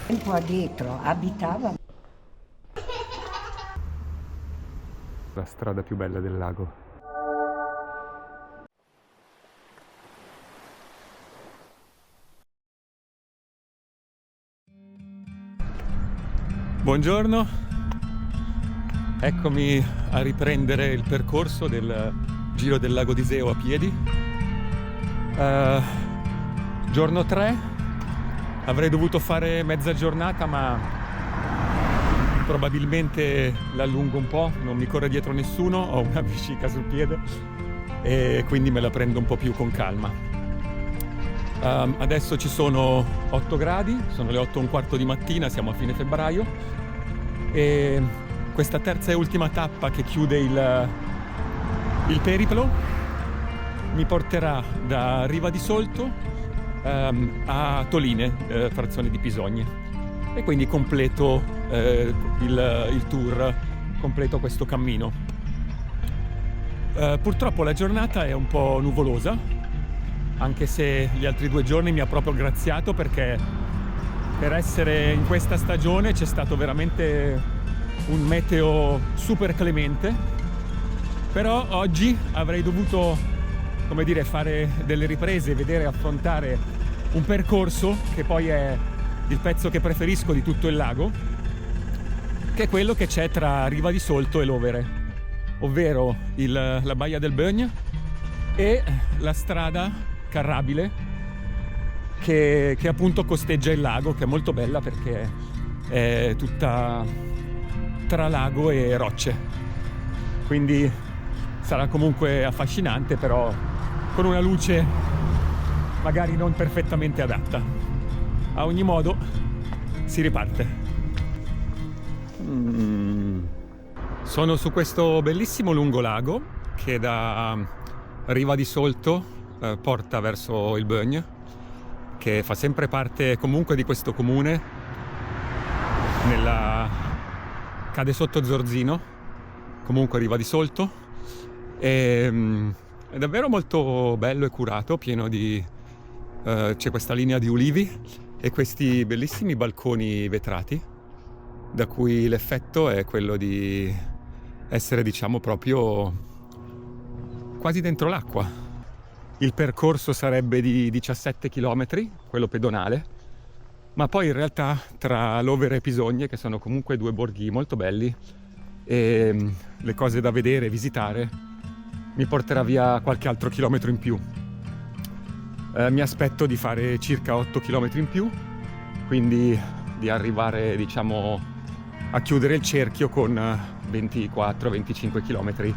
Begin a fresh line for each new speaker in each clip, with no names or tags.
Un po' dietro abitava.
La strada più bella del lago. Buongiorno, eccomi a riprendere il percorso del Giro del Lago di Seo a piedi. Giorno 3, avrei dovuto fare mezza giornata ma probabilmente l'allungo un po', non mi corre dietro nessuno, ho una vescica sul piede e quindi me la prendo un po' più con calma. Adesso ci sono 8 gradi, sono le 8:15 di mattina, siamo a fine febbraio e questa terza e ultima tappa che chiude il periplo mi porterà da Riva di Solto a Toline, frazione di Pisogne. E quindi completo il tour, completo questo cammino. Purtroppo la giornata è un po' nuvolosa, anche se gli altri 2 giorni mi ha proprio graziato perché per essere in questa stagione c'è stato veramente un meteo super clemente. Però oggi avrei dovuto, come dire, fare delle riprese, vedere, affrontare un percorso che poi è il pezzo che preferisco di tutto il lago, che è quello che c'è tra Riva di Solto e Lovere, ovvero la baia del Bögn e la strada carrabile che appunto costeggia il lago, che è molto bella perché è tutta tra lago e rocce, quindi sarà comunque affascinante, però con una luce magari non perfettamente adatta. A ogni modo si riparte. Sono su questo bellissimo lungolago che da Riva di Solto porta verso il Bögn, che fa sempre parte comunque di questo comune, cade sotto Zorzino, comunque Riva di Solto, è davvero molto bello e curato, pieno di c'è questa linea di ulivi e questi bellissimi balconi vetrati, da cui l'effetto è quello di essere, diciamo, proprio quasi dentro l'acqua. Il percorso sarebbe di 17 km, quello pedonale, ma poi in realtà tra Lovere e Pisogne, che sono comunque 2 borghi molto belli, e le cose da vedere e visitare, mi porterà via qualche altro chilometro in più. Mi aspetto di fare circa 8 km in più, quindi di arrivare, diciamo, a chiudere il cerchio con 24-25 km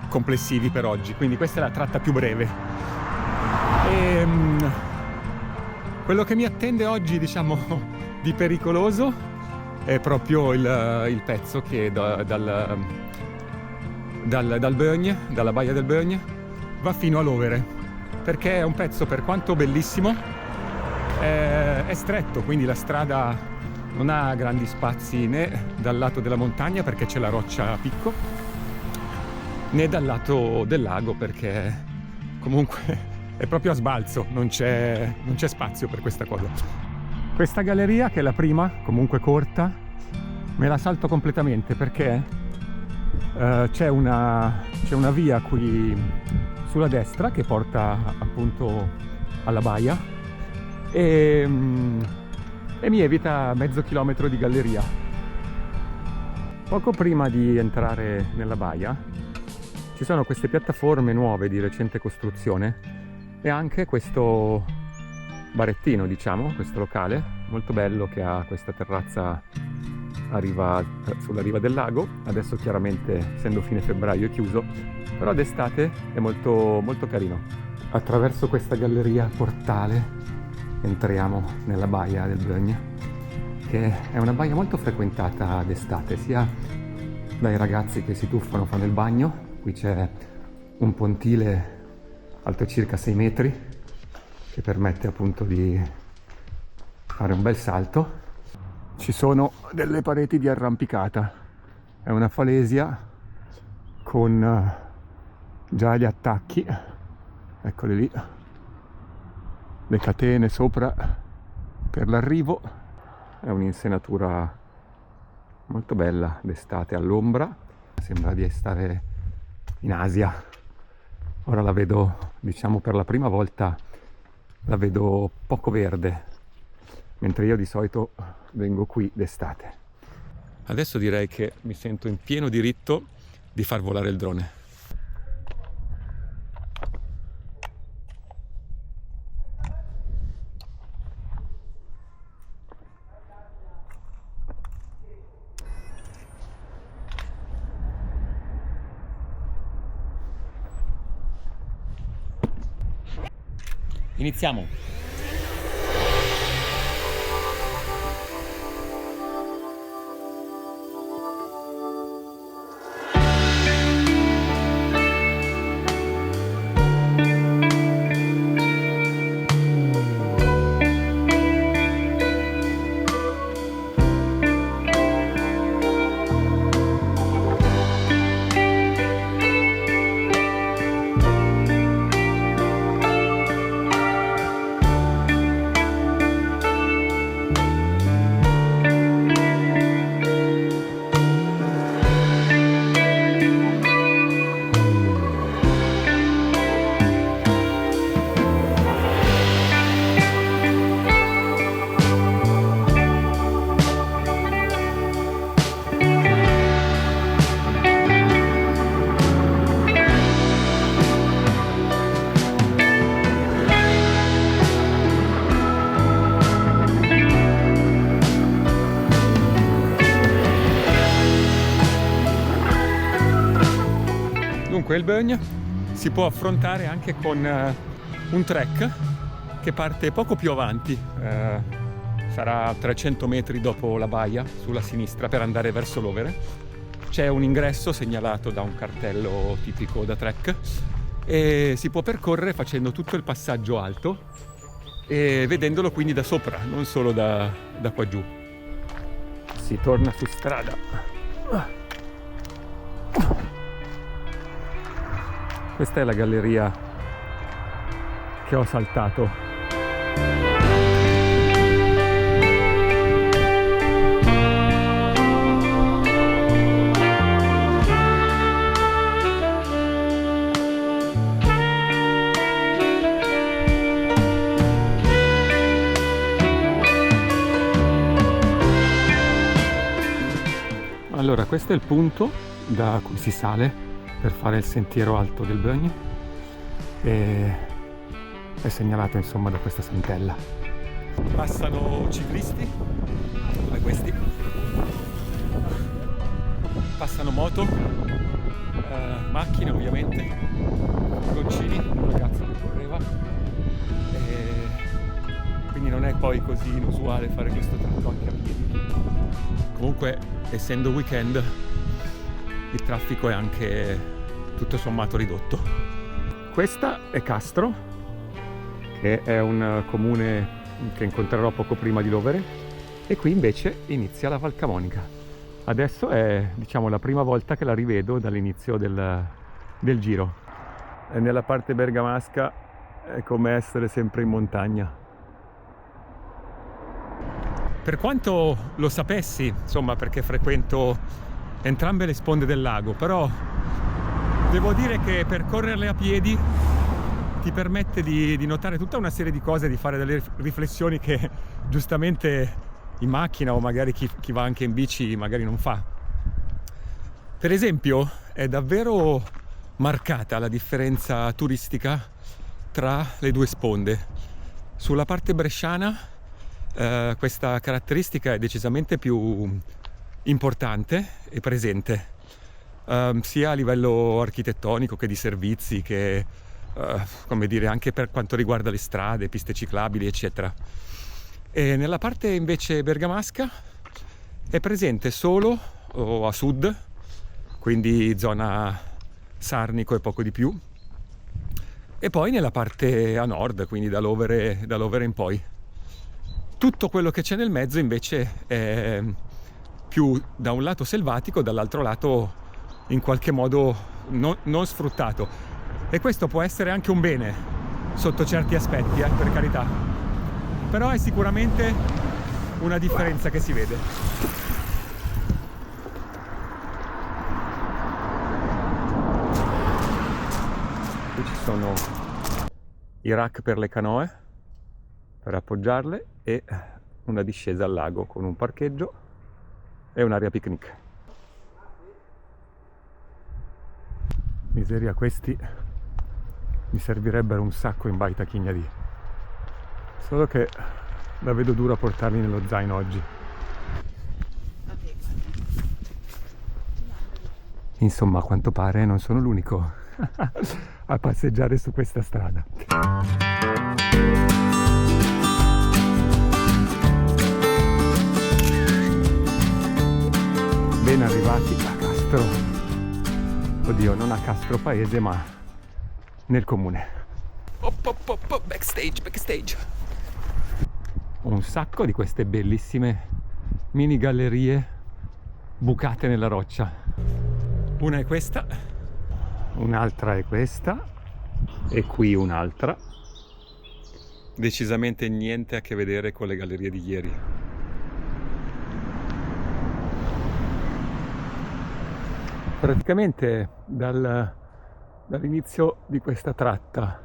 complessivi per oggi, quindi questa è la tratta più breve. Quello che mi attende oggi, diciamo, di pericoloso è proprio il pezzo che dal Bögn, dalla baia del Bögn, va fino a Lovere, perché è un pezzo, per quanto bellissimo, è stretto, quindi la strada non ha grandi spazi né dal lato della montagna perché c'è la roccia a picco, né dal lato del lago perché comunque è proprio a sbalzo, non c'è spazio per questa cosa. Questa galleria, che è la prima, comunque corta, me la salto completamente perché c'è una via qui sulla destra che porta appunto alla baia e mi evita mezzo chilometro di galleria. Poco prima di entrare nella baia ci sono queste piattaforme nuove di recente costruzione e anche questo barettino, diciamo, questo locale molto bello che ha questa terrazza sulla riva del lago. Adesso chiaramente, essendo fine febbraio, è chiuso, però d'estate è molto, molto carino. Attraverso questa galleria portale entriamo nella baia del Bögn, che è una baia molto frequentata d'estate, sia dai ragazzi che si tuffano, fanno il bagno. Qui c'è un pontile alto circa 6 metri che permette appunto di fare un bel salto. Ci sono delle pareti di arrampicata, è una falesia con già gli attacchi, eccole lì, le catene sopra per l'arrivo. è un'insenatura molto bella d'estate all'ombra, sembra di stare in Asia. Ora la vedo, diciamo per la prima volta, la vedo poco verde, mentre io di solito vengo qui d'estate. Adesso direi che mi sento in pieno diritto di far volare il drone. Iniziamo! Dunque il Bögn si può affrontare anche con un trek che parte poco più avanti, sarà 300 metri dopo la baia sulla sinistra per andare verso l'Overe. C'è un ingresso segnalato da un cartello tipico da trek e si può percorrere facendo tutto il passaggio alto e vedendolo quindi da sopra, non solo da qua giù. Si torna su strada. Questa è la galleria che ho saltato. Allora, questo è il punto da cui si sale per fare il sentiero alto del Bögn e è segnalato insomma da questa santella. Passano ciclisti come questi, passano moto, macchine ovviamente, goncini, un ragazzo che correva e quindi non è poi così inusuale fare questo tratto anche a piedi. Comunque, essendo weekend, il traffico è anche tutto sommato ridotto. Questa è Castro, che è un comune che incontrerò poco prima di Lovere, e qui invece inizia la Val Camonica. Adesso è, diciamo, la prima volta che la rivedo dall'inizio del giro. E nella parte bergamasca è come essere sempre in montagna. Per quanto lo sapessi, insomma, perché frequento entrambe le sponde del lago, però devo dire che percorrerle a piedi ti permette di notare tutta una serie di cose, di fare delle riflessioni che giustamente in macchina o magari chi va anche in bici magari non fa. Per esempio, è davvero marcata la differenza turistica tra le due sponde. Sulla parte bresciana questa caratteristica è decisamente più importante e presente, sia a livello architettonico che di servizi, che come dire, anche per quanto riguarda le strade, piste ciclabili, eccetera. E nella parte invece bergamasca è presente solo a sud, quindi zona Sarnico e poco di più, e poi nella parte a nord, quindi da Lovere in poi. Tutto quello che c'è nel mezzo invece è più da un lato selvatico, dall'altro lato in qualche modo non sfruttato, e questo può essere anche un bene sotto certi aspetti, per carità, però è sicuramente una differenza che si vede. Qui ci sono i rack per le canoe per appoggiarle e una discesa al lago con un parcheggio e un'area picnic. Miseria, questi mi servirebbero un sacco in Baita Chignadì, solo che la vedo dura portarli nello zaino oggi. Insomma, a quanto pare non sono l'unico a passeggiare su questa strada. Ben arrivati a Castro. Oddio, non a Castro paese, ma nel comune. Backstage. Un sacco di queste bellissime mini gallerie bucate nella roccia. Una è questa, un'altra è questa e qui un'altra. Decisamente niente a che vedere con le gallerie di ieri. Praticamente dall'inizio di questa tratta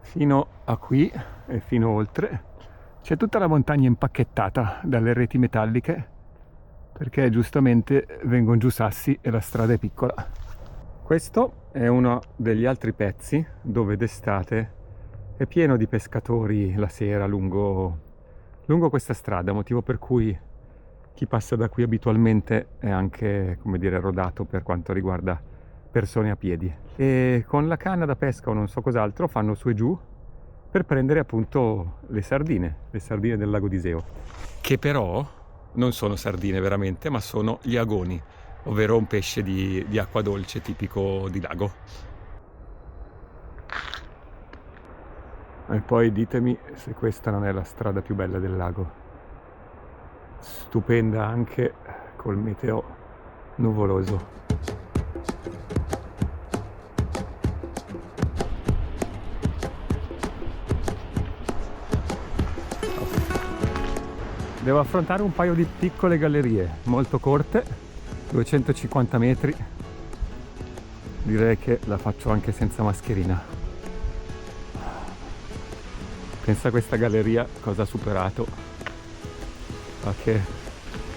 fino a qui e fino oltre c'è tutta la montagna impacchettata dalle reti metalliche, perché giustamente vengono giù sassi e la strada è piccola. Questo è uno degli altri pezzi dove d'estate è pieno di pescatori la sera lungo questa strada, motivo per cui chi passa da qui abitualmente è anche, come dire, rodato per quanto riguarda persone a piedi. E con la canna da pesca o non so cos'altro fanno su e giù per prendere appunto le sardine del lago d'Iseo, che però non sono sardine veramente, ma sono gli agoni, ovvero un pesce di acqua dolce tipico di lago. E poi ditemi se questa non è la strada più bella del lago. Stupenda anche col meteo nuvoloso. Devo affrontare un paio di piccole gallerie molto corte, 250 metri. Direi che la faccio anche senza mascherina. Pensa a questa galleria cosa ha superato. Ma che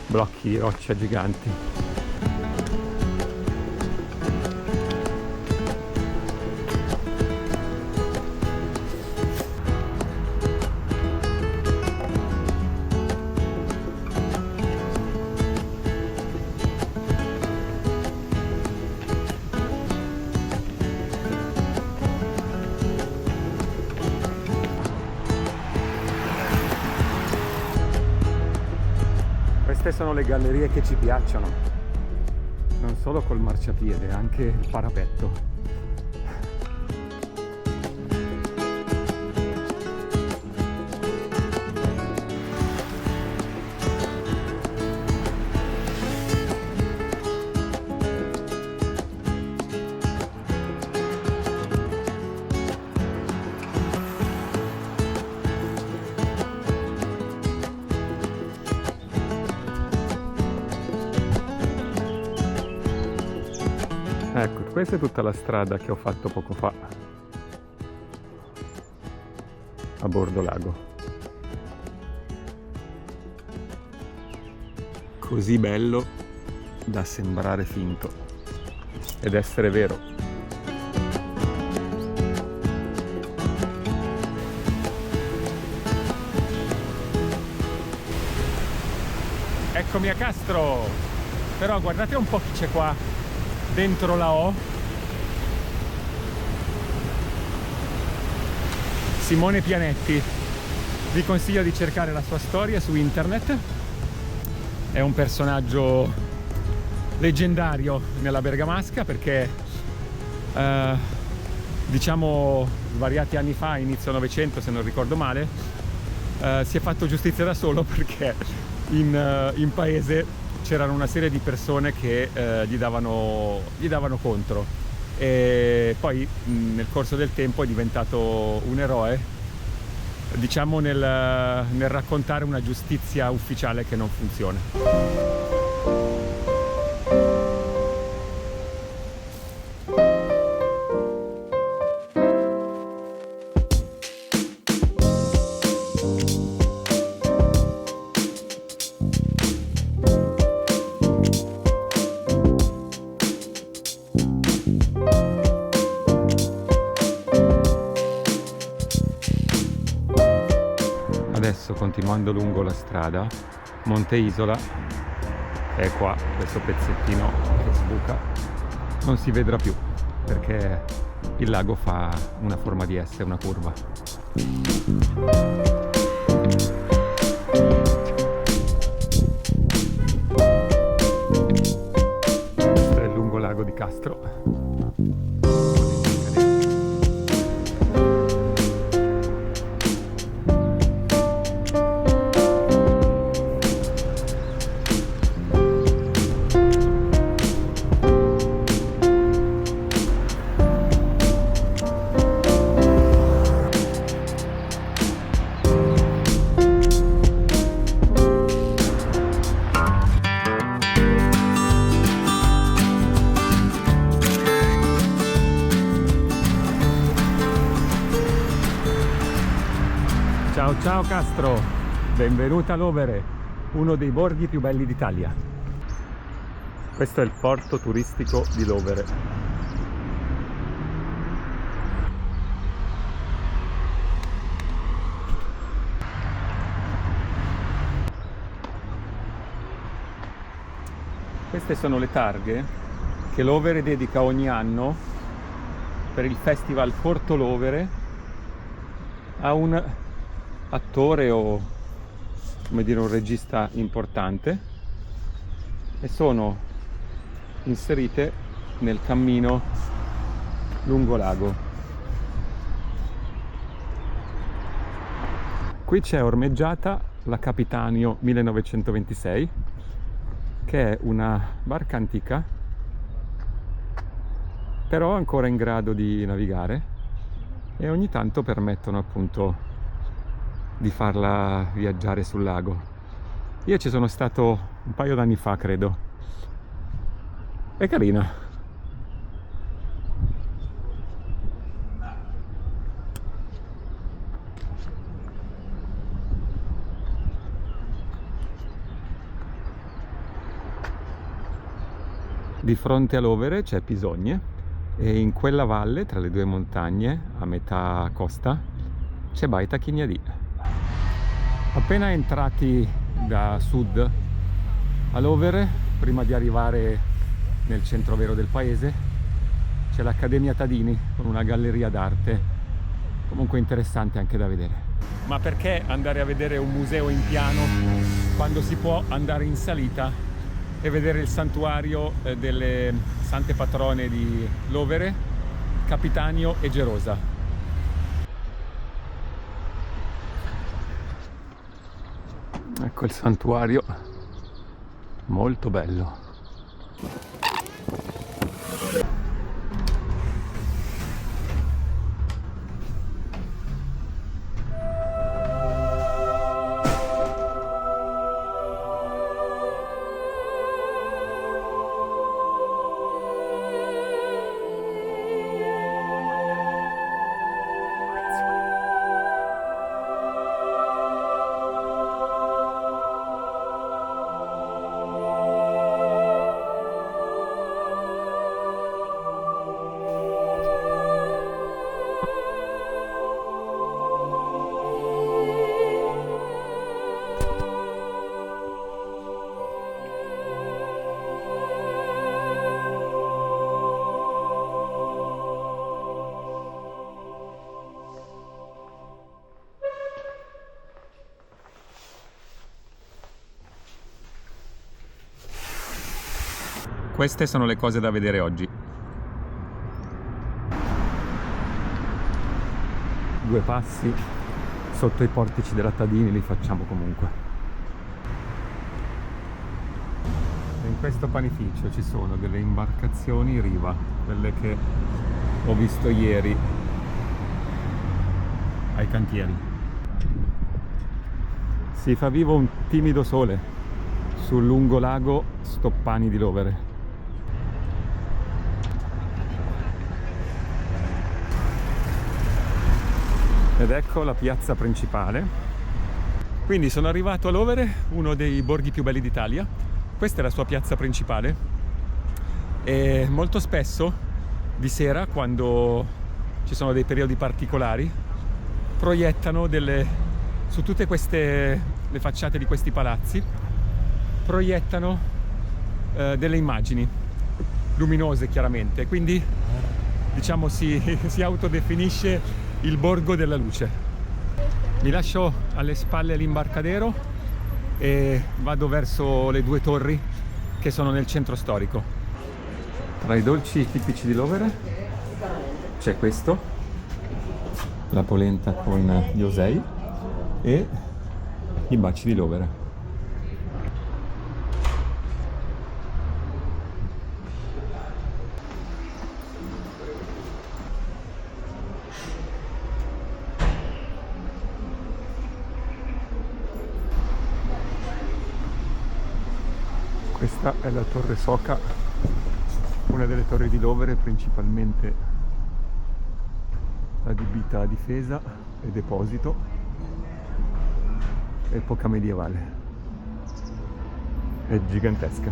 blocchi di roccia giganti. Queste sono le gallerie che ci piacciono, non solo col marciapiede, anche il parapetto. Ecco, questa è tutta la strada che ho fatto poco fa a bordo lago. Così bello da sembrare finto ed essere vero. Eccomi a Castro, però guardate un po' chi c'è qua dentro la O. Simone Pianetti, vi consiglio di cercare la sua storia su internet, è un personaggio leggendario nella Bergamasca perché diciamo svariati anni fa, inizio Novecento se non ricordo male, si è fatto giustizia da solo perché in paese c'erano una serie di persone che gli davano contro, e poi nel corso del tempo è diventato un eroe diciamo nel raccontare una giustizia ufficiale che non funziona. Adesso, continuando lungo la strada, Monte Isola è qua, questo pezzettino che sbuca, non si vedrà più perché il lago fa una forma di S, una curva. Questo è il lungolago di Castro. Ciao ciao Castro, benvenuta a Lovere, uno dei borghi più belli d'Italia. Questo è il porto turistico di Lovere. Queste sono le targhe che Lovere dedica ogni anno per il festival Porto Lovere a un attore o, come dire, un regista importante, e sono inserite nel cammino lungolago. Qui c'è ormeggiata la Capitanio 1926, che è una barca antica però ancora in grado di navigare, e ogni tanto permettono appunto di farla viaggiare sul lago. Io ci sono stato un paio d'anni fa, credo. È carina. Di fronte a Lovere c'è Pisogne, e in quella valle, tra le due montagne, a metà costa, c'è Baita Chignadì. Appena entrati da sud a Lovere, prima di arrivare nel centro vero del paese, c'è l'Accademia Tadini con una galleria d'arte comunque interessante anche da vedere. Ma perché andare a vedere un museo in piano quando si può andare in salita e vedere il santuario delle sante patrone di Lovere, Capitanio e Gerosa? Ecco il santuario, molto bello. Queste sono le cose da vedere oggi. 2 passi sotto i portici della Tadini li facciamo comunque. E in questo panificio ci sono delle imbarcazioni riva, quelle che ho visto ieri ai cantieri. Si fa vivo un timido sole sul lungolago Stoppani di Lovere. Ed ecco la piazza principale. Quindi sono arrivato a Lovere, uno dei borghi più belli d'Italia. Questa è la sua piazza principale e molto spesso di sera, quando ci sono dei periodi particolari, proiettano su tutte queste le facciate di questi palazzi, proiettano delle immagini luminose, chiaramente, quindi diciamo si autodefinisce il borgo della luce. Mi lascio alle spalle l'imbarcadero e vado verso le due torri che sono nel centro storico. Tra i dolci tipici di Lovere c'è questo, la polenta con gli osei e i baci di Lovere. Questa è la Torre Soca, una delle torri di Lovere principalmente adibita a difesa e deposito, epoca medievale. È gigantesca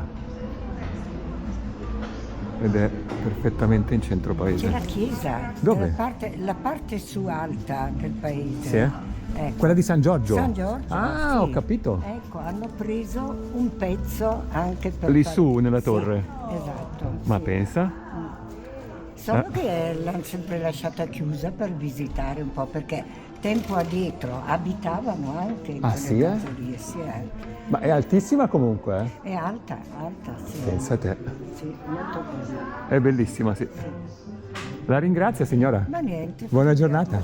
ed è perfettamente in centro paese.
C'è la chiesa.
Dove?
La parte su alta del paese.
Sì?
Ecco.
Quella di San Giorgio?
San Giorgio.
Ah,
sì.
ho capito.
Ecco, hanno preso un pezzo anche per
Lì su, nella torre?
Sì, esatto.
Ma
sì.
pensa?
Solo che l'hanno sempre lasciata chiusa per visitare un po', perché tempo addietro abitavano anche in quelle
sì,
case lì, sì,
Ma è altissima comunque,
È alta, sì.
Pensa te.
Sì, molto bella.
È bellissima, sì. La ringrazio, signora.
Ma niente.
Buona giornata.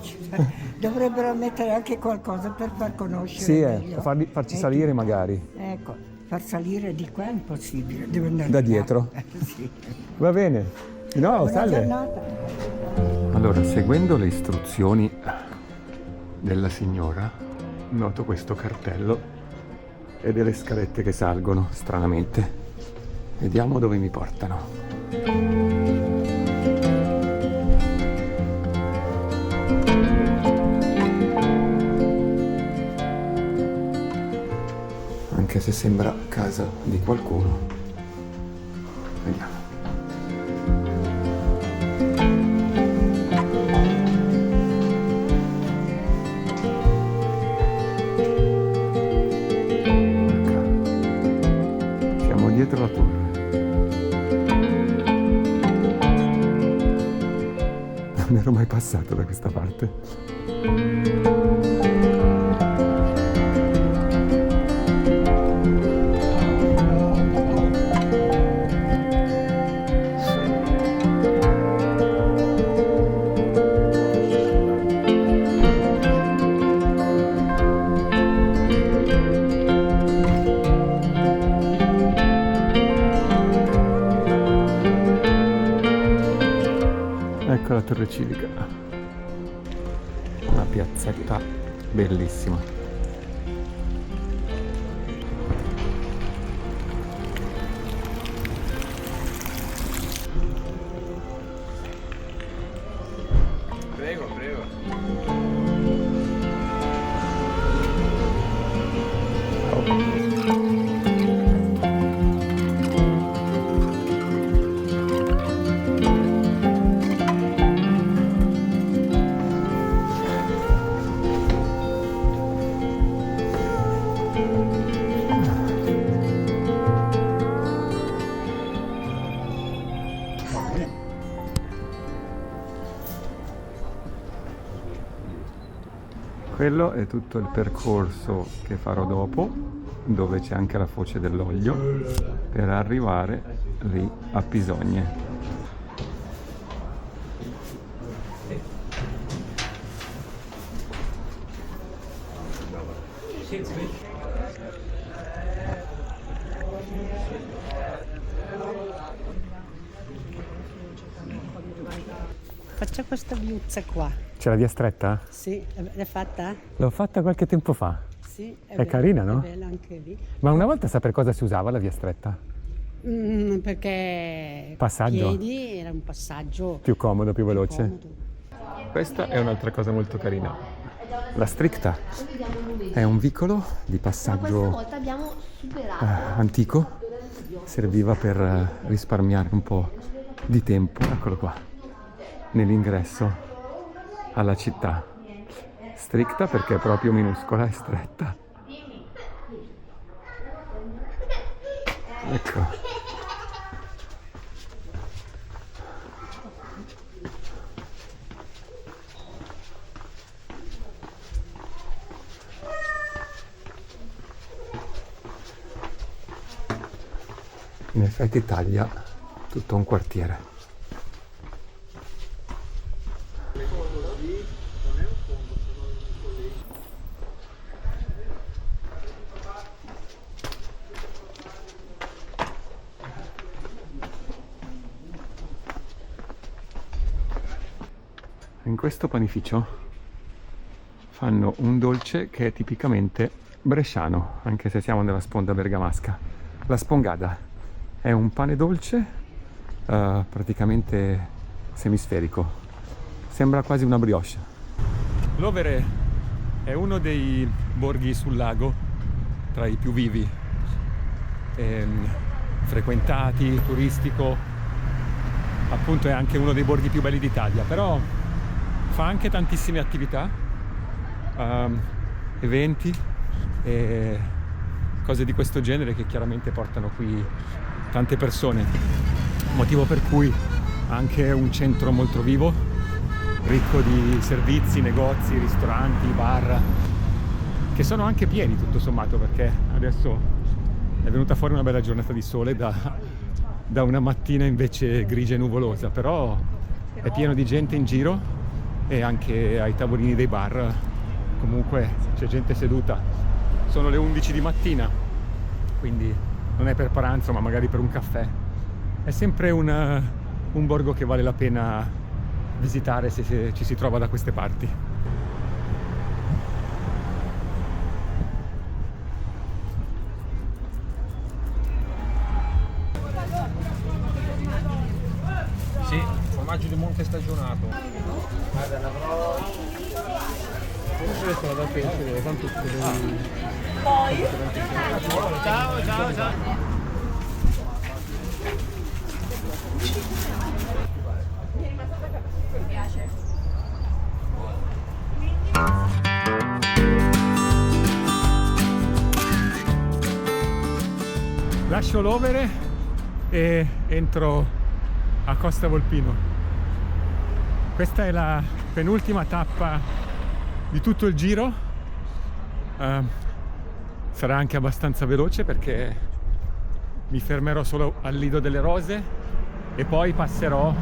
Dovrebbero mettere anche qualcosa per far conoscere
Sì,
meglio.
farci salire magari.
Ecco, far salire di qua è impossibile, devo andare
Da
di là.
dietro?
Sì.
Va bene. No,
Buona
salve.
giornata.
Allora, seguendo le istruzioni della signora, noto questo cartello e delle scalette che salgono, stranamente. Vediamo dove mi portano. Anche se sembra casa di qualcuno. Vediamo. Siamo dietro la torre. Non ero mai passato da questa parte. Ecco la torre civica, una piazzetta bellissima.
Prego, prego.
Quello è tutto il percorso che farò dopo, dove c'è anche la foce dell'Oglio, per arrivare lì a Pisogne.
Faccio questa viuzza qua.
C'è la via stretta?
Sì, l'hai fatta?
L'ho fatta qualche tempo fa.
Sì,
È carina, no?
È bella anche lì.
Ma una volta sa per cosa si usava la via stretta?
Perché
Passaggio?
piedi era un passaggio
Più comodo, più veloce.
comodo.
Questa è un'altra cosa molto carina.
La Stricta è un vicolo di
Questa
passaggio
volta abbiamo superato.
antico, serviva per risparmiare un po' di tempo, eccolo qua, nell'ingresso alla città. Stricta perché è proprio minuscola e stretta. Ecco. In effetti taglia tutto un quartiere. In questo panificio fanno un dolce che è tipicamente bresciano, anche se siamo nella sponda bergamasca. La spongada è un pane dolce praticamente semisferico, sembra quasi una brioche.
Lovere è uno dei borghi sul lago tra i più vivi, frequentati, turistico, appunto è anche uno dei borghi più belli d'Italia, però fa anche tantissime attività, eventi e cose di questo genere che chiaramente portano qui tante persone, motivo per cui ha anche un centro molto vivo, ricco di servizi, negozi, ristoranti, bar, che sono anche pieni tutto sommato, perché adesso è venuta fuori una bella giornata di sole da una mattina invece grigia e nuvolosa, però è pieno di gente in giro e anche ai tavolini dei bar comunque c'è gente seduta. Sono le 11 di mattina, quindi non è per pranzo ma magari per un caffè. È sempre un borgo che vale la pena visitare se ci si trova da queste parti.
Sì, formaggio di monte stagionato. Guarda, l'avrò. Questa la pesce, tanto ciao, ciao, ciao.
Lascio Lovere e entro a Costa Volpino. Questa è la penultima tappa di tutto il giro. Sarà anche abbastanza veloce perché mi fermerò solo al Lido delle Rose e poi passerò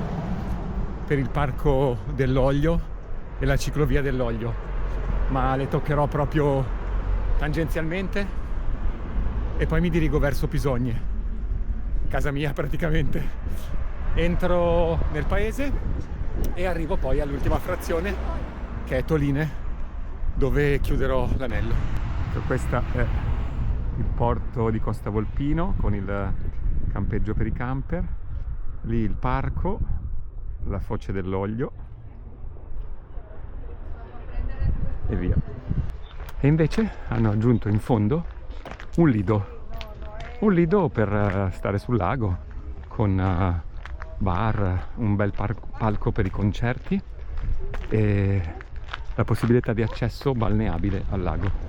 per il Parco dell'Olio e la ciclovia dell'Olio, ma le toccherò proprio tangenzialmente e poi mi dirigo verso Pisogne, casa mia praticamente. Entro nel paese e arrivo poi all'ultima frazione che è Toline, dove chiuderò l'anello. Questo è il porto di Costa Volpino con il campeggio per i camper, lì il parco, la foce dell'Olio e via. E invece hanno aggiunto in fondo un lido per stare sul lago con bar, un bel palco per i concerti e la possibilità di accesso balneabile al lago.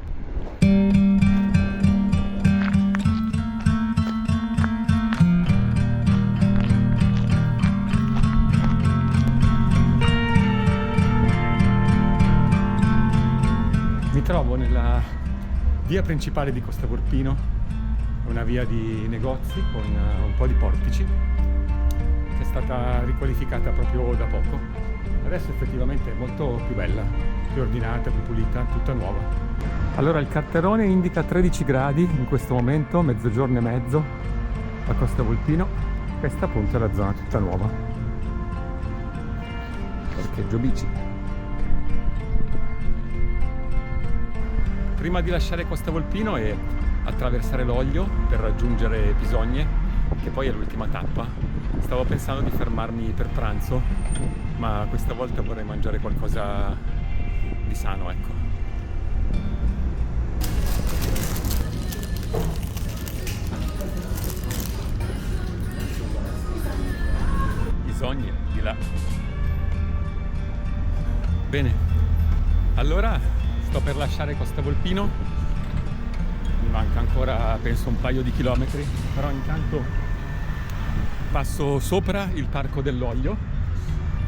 Mi trovo nella via principale di Costa Volpino, una via di negozi con un po' di portici, che è stata riqualificata proprio da poco. Adesso effettivamente è molto più bella, più ordinata, più pulita, tutta nuova. Allora il carterone indica 13 gradi in questo momento, mezzogiorno e mezzo a Costa Volpino. Questa appunto è la zona tutta nuova. Parcheggio bici. prima di lasciare Costa Volpino e attraversare l'Oglio per raggiungere Pisogne, che poi è l'ultima tappa, stavo pensando di fermarmi per pranzo, ma questa volta vorrei mangiare qualcosa di sano, ecco. Pisogne, di là. Bene, allora sto per lasciare Costa Volpino, mi manca ancora penso un paio di chilometri, però intanto passo sopra il Parco dell'Oglio.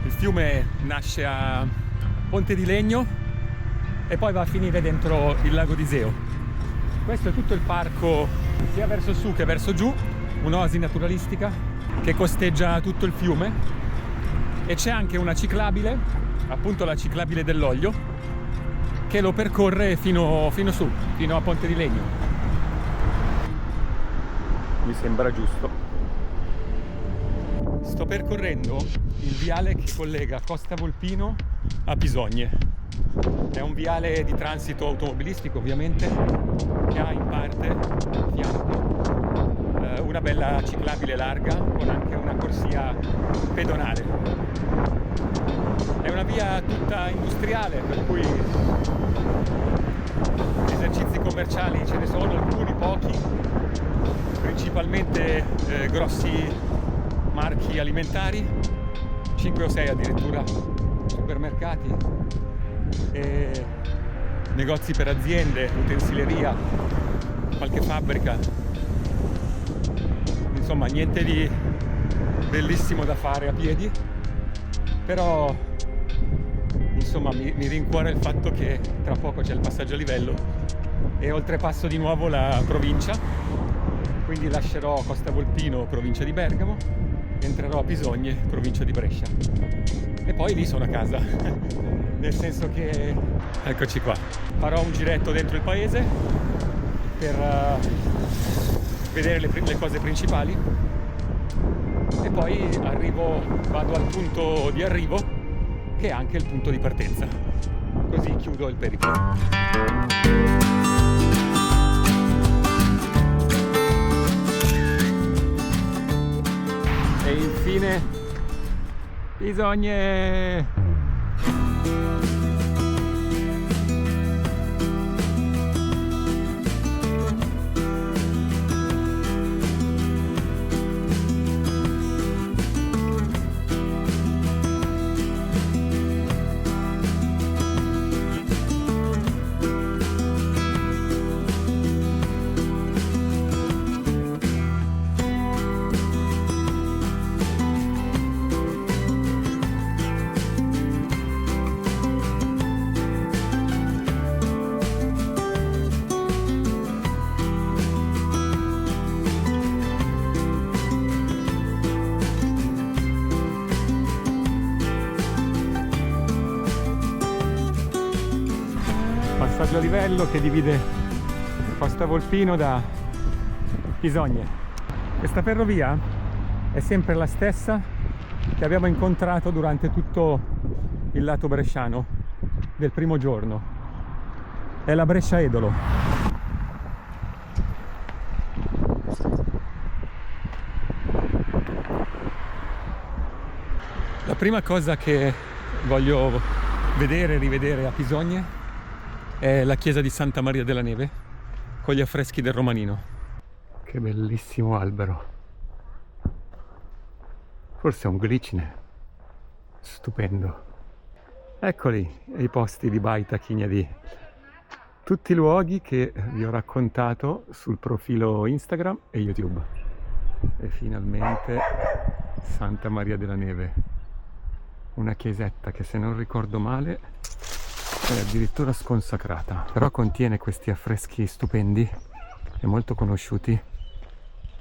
Il fiume nasce a Ponte di Legno e poi va a finire dentro il lago di Iseo. Questo è tutto il parco, sia verso su che verso giù, un'oasi naturalistica che costeggia tutto il fiume, e c'è anche una ciclabile, appunto la ciclabile dell'Oglio, che lo percorre fino su, fino a Ponte di Legno. Mi sembra giusto. Sto percorrendo il viale che collega Costa Volpino a Pisogne. È un viale di transito automobilistico, ovviamente, che ha in parte a fianco una bella ciclabile larga con anche una corsia pedonale. È una via tutta industriale, per cui esercizi commerciali ce ne sono, alcuni pochi, principalmente grossi marchi alimentari, 5 o 6 addirittura, supermercati, e negozi per aziende, utensileria, qualche fabbrica. Insomma, niente di bellissimo da fare a piedi, però insomma mi rincuora il fatto che tra poco c'è il passaggio a livello e oltrepasso di nuovo la provincia, quindi lascerò Costa Volpino, provincia di Bergamo, entrerò a Pisogne, provincia di Brescia, e poi lì sono a casa. Nel senso che, eccoci qua, farò un giretto dentro il paese per vedere le cose principali e poi vado al punto di arrivo, che è anche il punto di partenza. Così chiudo il periplo. E infine Pisogne! Passaggio a livello che divide Costa Volpino da Pisogne. Questa ferrovia è sempre la stessa che abbiamo incontrato durante tutto il lato bresciano del primo giorno. È la Brescia-Edolo. La prima cosa che voglio vedere e rivedere a Pisogne è la chiesa di Santa Maria della Neve con gli affreschi del Romanino. Che bellissimo albero. Forse è un glicine. Stupendo. Eccoli i posti di Baita Chignadì. Tutti i luoghi che vi ho raccontato sul profilo Instagram e YouTube. E finalmente Santa Maria della Neve. Una chiesetta che, se non ricordo male, è addirittura sconsacrata, però contiene questi affreschi stupendi e molto conosciuti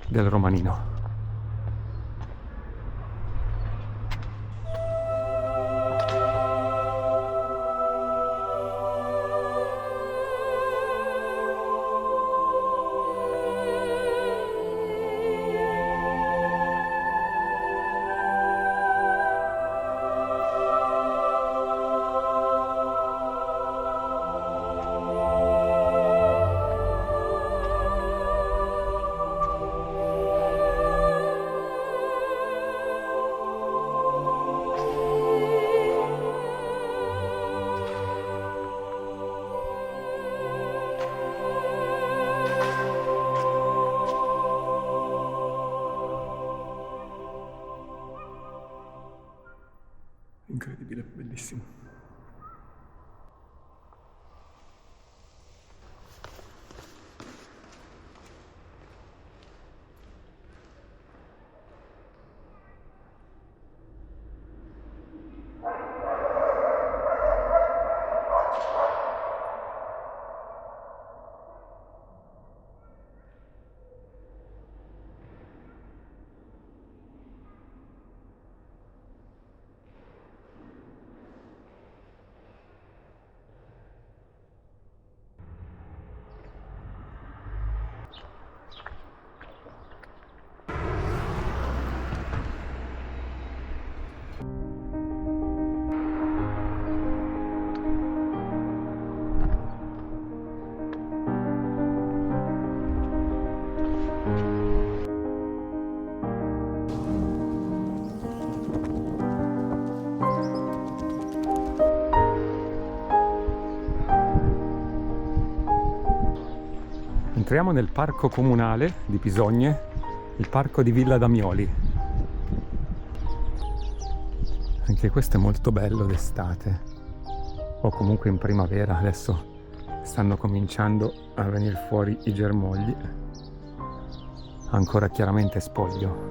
del Romanino.
Entriamo nel parco comunale di Pisogne, il parco di Villa Damioli. Anche questo è molto bello d'estate, o comunque in primavera. Adesso stanno cominciando a venire fuori i germogli, ancora chiaramente spoglio.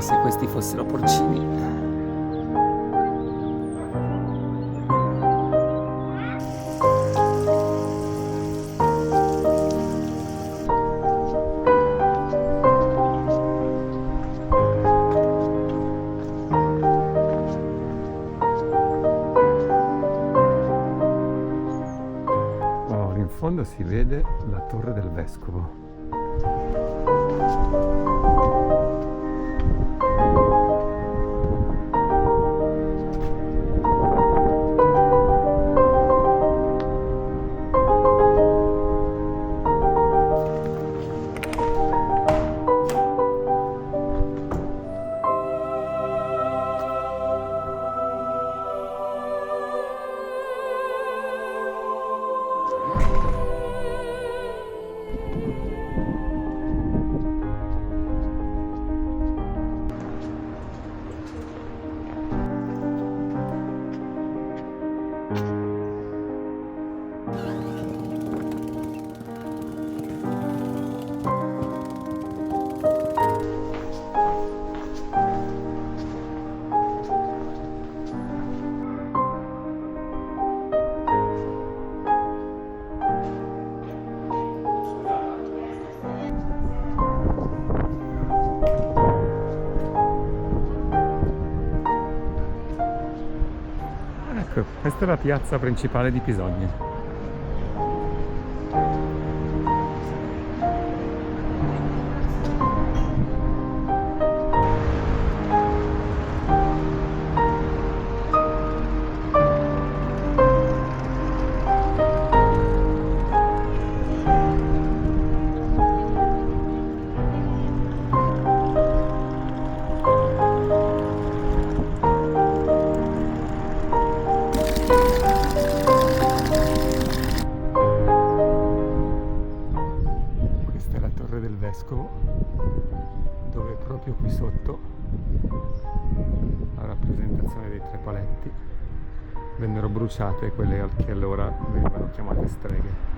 Se questi fossero porcini. Oh, in fondo si vede la torre del vescovo. Ecco, questa è la piazza principale di Pisogne. Dove proprio qui sotto, la rappresentazione dei tre paletti, vennero bruciate quelle che allora venivano chiamate streghe.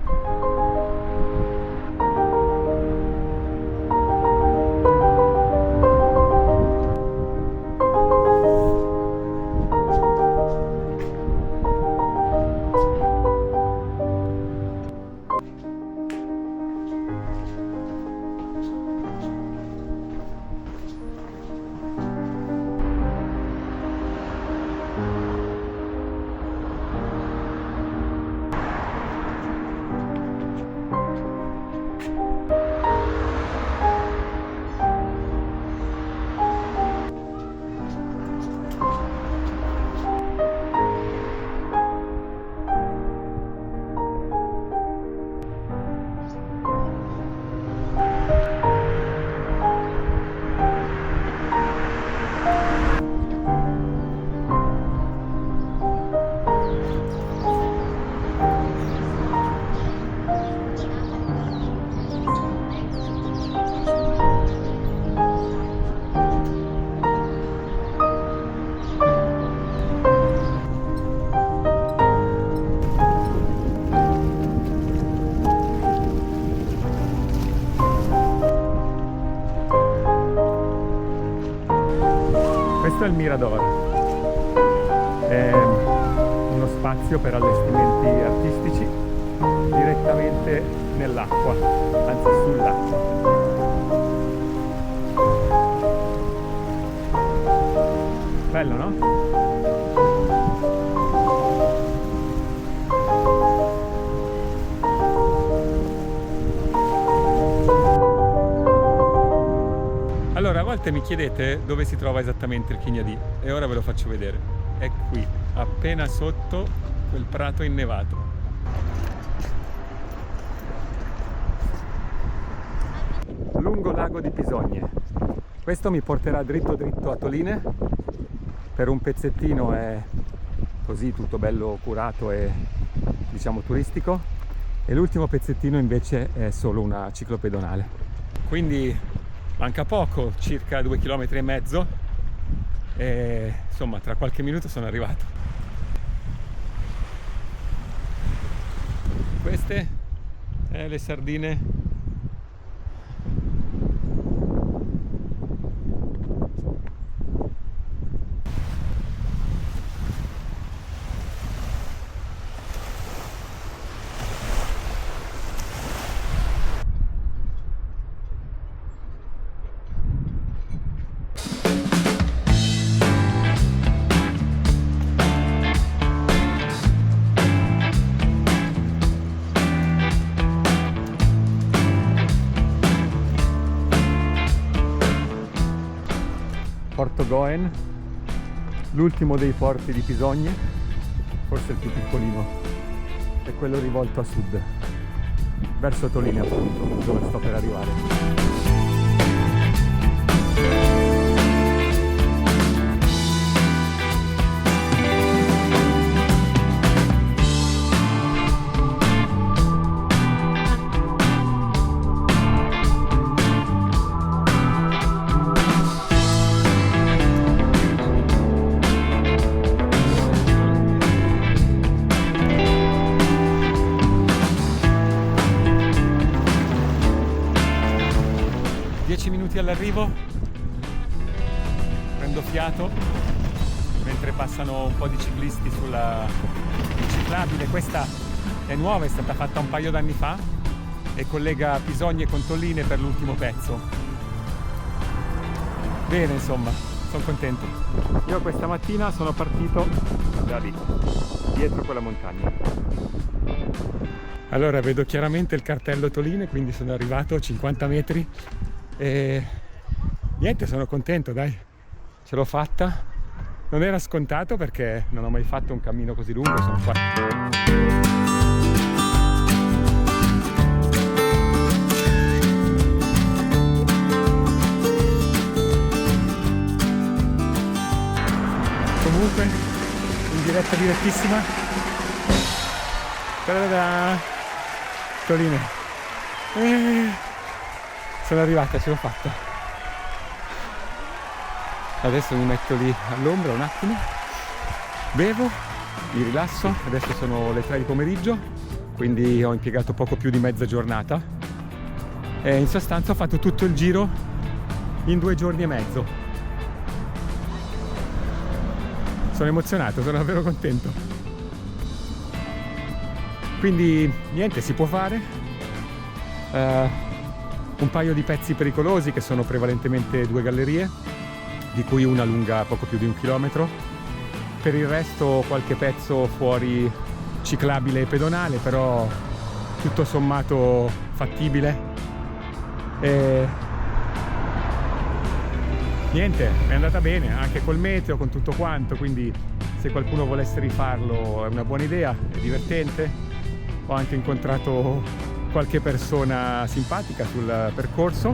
Questo è il Mirador, è uno spazio per allestimenti artistici direttamente nell'acqua, anzi sull'acqua. Bello, no? Allora, a volte mi chiedete dove si trova esattamente il Chignadì e ora ve lo faccio vedere. È qui, appena sotto quel prato innevato. lago di Pisogne. Questo mi porterà dritto dritto a Toline. Per un pezzettino è così tutto bello curato e diciamo turistico, e l'ultimo pezzettino invece è solo una ciclopedonale. Quindi manca poco, circa 2,5 km, e insomma tra qualche minuto sono arrivato. Queste le sardine. Porto Goen, l'ultimo dei porti di Pisogne, forse il più piccolino, è quello rivolto a sud, verso Toline appunto, dove sto per arrivare. 10 minuti all'arrivo, prendo fiato mentre passano un po' di ciclisti sulla ciclabile. Questa è nuova, è stata fatta un paio d'anni fa e collega Pisogne con Toline per l'ultimo pezzo. Bene, insomma, sono contento. Io questa mattina sono partito da lì, dietro quella montagna. Allora vedo chiaramente il cartello Toline, quindi sono arrivato a 50 metri e niente, sono contento, dai, ce l'ho fatta. Non era scontato perché non ho mai fatto un cammino così lungo, sono qua. Comunque in diretta direttissima da Toline. Sono arrivata, ce l'ho fatta. Adesso mi metto lì all'ombra un attimo, bevo, mi rilasso. Adesso sono le 3 di pomeriggio, quindi ho impiegato poco più di mezza giornata e in sostanza ho fatto tutto il giro in 2 giorni e mezzo. Sono emozionato, sono davvero contento. Quindi niente, si può fare. Un paio di pezzi pericolosi che sono prevalentemente 2 gallerie, di cui una lunga poco più di 1 chilometro. Per il resto qualche pezzo fuori ciclabile e pedonale, però tutto sommato fattibile. E niente, è andata bene anche col meteo, con tutto quanto, quindi se qualcuno volesse rifarlo è una buona idea, è divertente. Ho anche incontrato qualche persona simpatica sul percorso.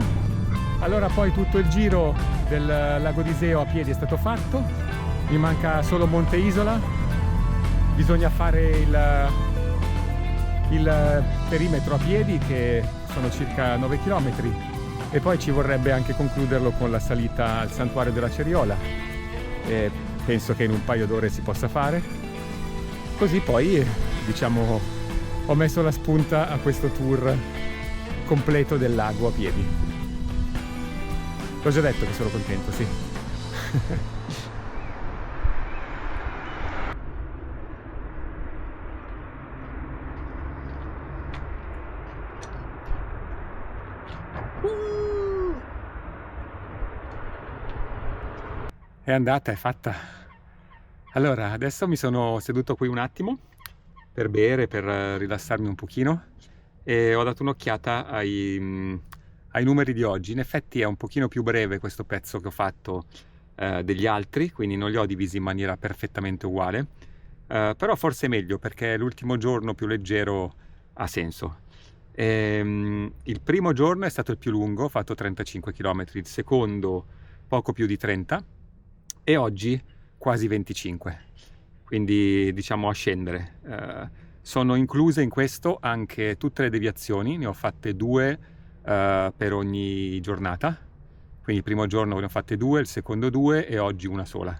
Allora poi tutto il giro del lago di Seo a piedi è stato fatto, mi manca solo Monte Isola, bisogna fare il perimetro a piedi che sono circa 9 km e poi ci vorrebbe anche concluderlo con la salita al santuario della Ceriola e penso che in un paio d'ore si possa fare, così poi diciamo ho messo la spunta a questo tour completo del lago a piedi. L'ho già detto che sono contento, sì. È andata, è fatta. Allora, adesso mi sono seduto qui un attimo per bere, per rilassarmi un pochino e ho dato un'occhiata ai numeri di oggi. In effetti è un pochino più breve questo pezzo che ho fatto degli altri, quindi non li ho divisi in maniera perfettamente uguale, però forse è meglio perché l'ultimo giorno più leggero ha senso. Il primo giorno è stato il più lungo, ho fatto 35 km, il secondo poco più di 30 e oggi quasi 25, quindi diciamo a scendere. Sono incluse in questo anche tutte le deviazioni, ne ho fatte 2 per ogni giornata, quindi il primo giorno ne ho fatte 2, il secondo 2 e oggi una sola.